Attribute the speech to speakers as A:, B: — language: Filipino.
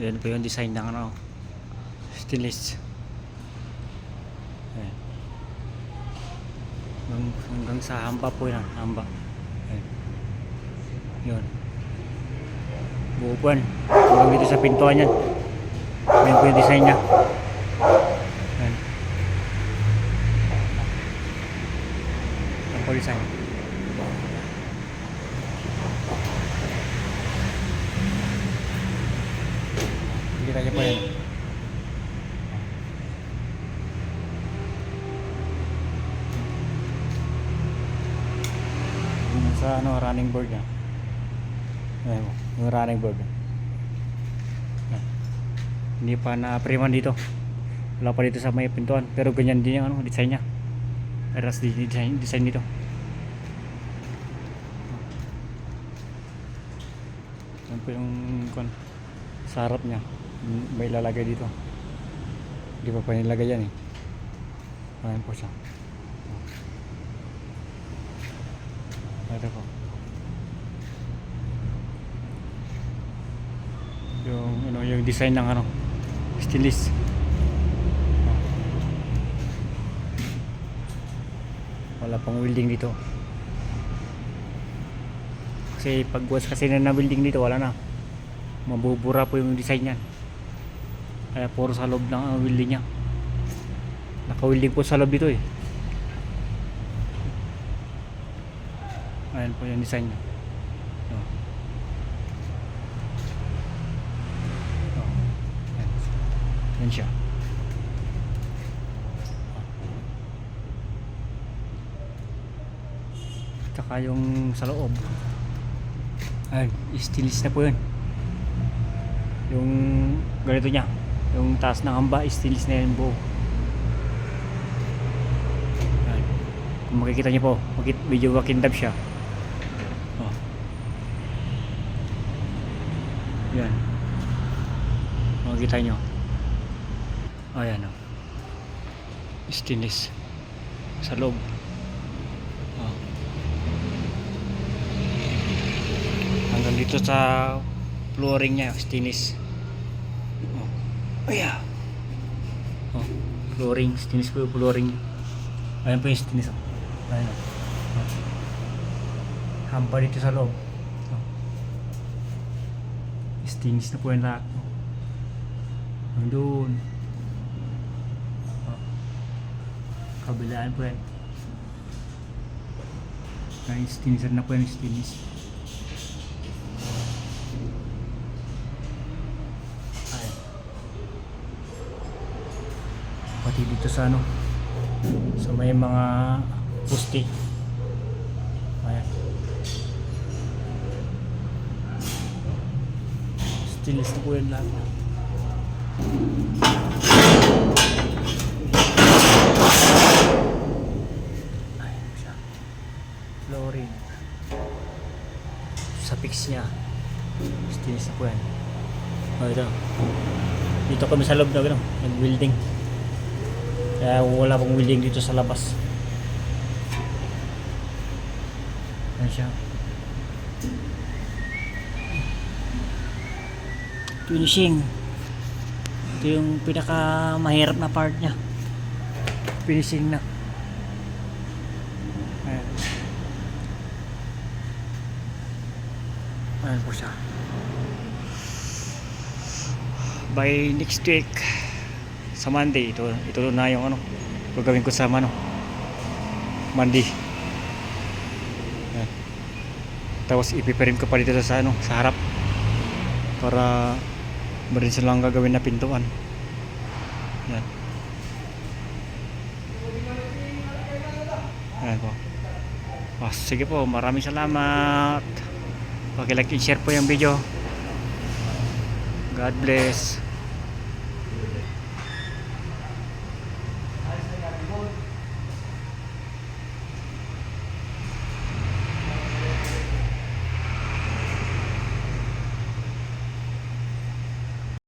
A: Ayan po yung design ng ano, stainless. Ayan. Hanggang sa hamba po yan, hamba. Ayan. Yun. Buo po yan. Hanggang dito sa pintuan yan. Ayan po yung design nya. Ayan. Ayan po yung design. Kita niyo po yan. Yun sa ano, running board niya. Ayan po, yung running board. Ayan. Hindi pa na-preman dito. Wala pa dito sa may pintuan. Pero ganyan din yung ano, design niya. Eras design dito. Ayan po yung sa harap niya. May lalagay dito. Hindi pa nilagay yan eh. Ayan po siya. Ito po. Yung design ng ano, stainless. Wala pang welding dito. Kasi pag was kasi na welding dito, wala na. Mabubura po yung design niya. Kaya puro sa loob ng welding niya. Naka-welding po sa loob dito eh. Ayan po yung design niya. Yan siya. Tsaka yung sa loob. Ayan, stainless na po yun. Yung ganito niya. Yung taas ng hamba, stainless na yan buo. Ayan. Kung makikita niyo po, medyo makindab siya. Oh. Yan. Makikita niyo. Ayan o. Stainless. Sa loob. Oh. Hanggang dito sa flooring niya, stainless. Oh. Ayan. Oh. Flooring, stainless po yung flooring. Ayan po yung stainless. Ayan o. Oh. Hampa dito sa loob. Oh. Stainless na po yung lahat. Oh. Doon. Kabilaan po yan. Kaya stainless na po yan, stainless. Ayan. Pati dito sa ano, sa may mga poste. Ayan. Stainless na po yan lahat. Flooring sa fix niya, stainless na po yan. Ito, dito kami sa loob na gano'n, nag-welding, kaya wala pang welding dito sa labas. Ayan siya, finishing. Ito yung pinaka mahirap na part niya, finishing na. Ayan. Ayan po siya. By next week sa Monday, ito na yung ano gagawin ko sa Monday. Ayan. Tapos ipiprint ko pa dito sa ano, sa harap para meron silang gagawin na pintuan. Ayan. Ayan po. Oh, sige po, maraming salamat. Paki-like and share po yung video. God bless.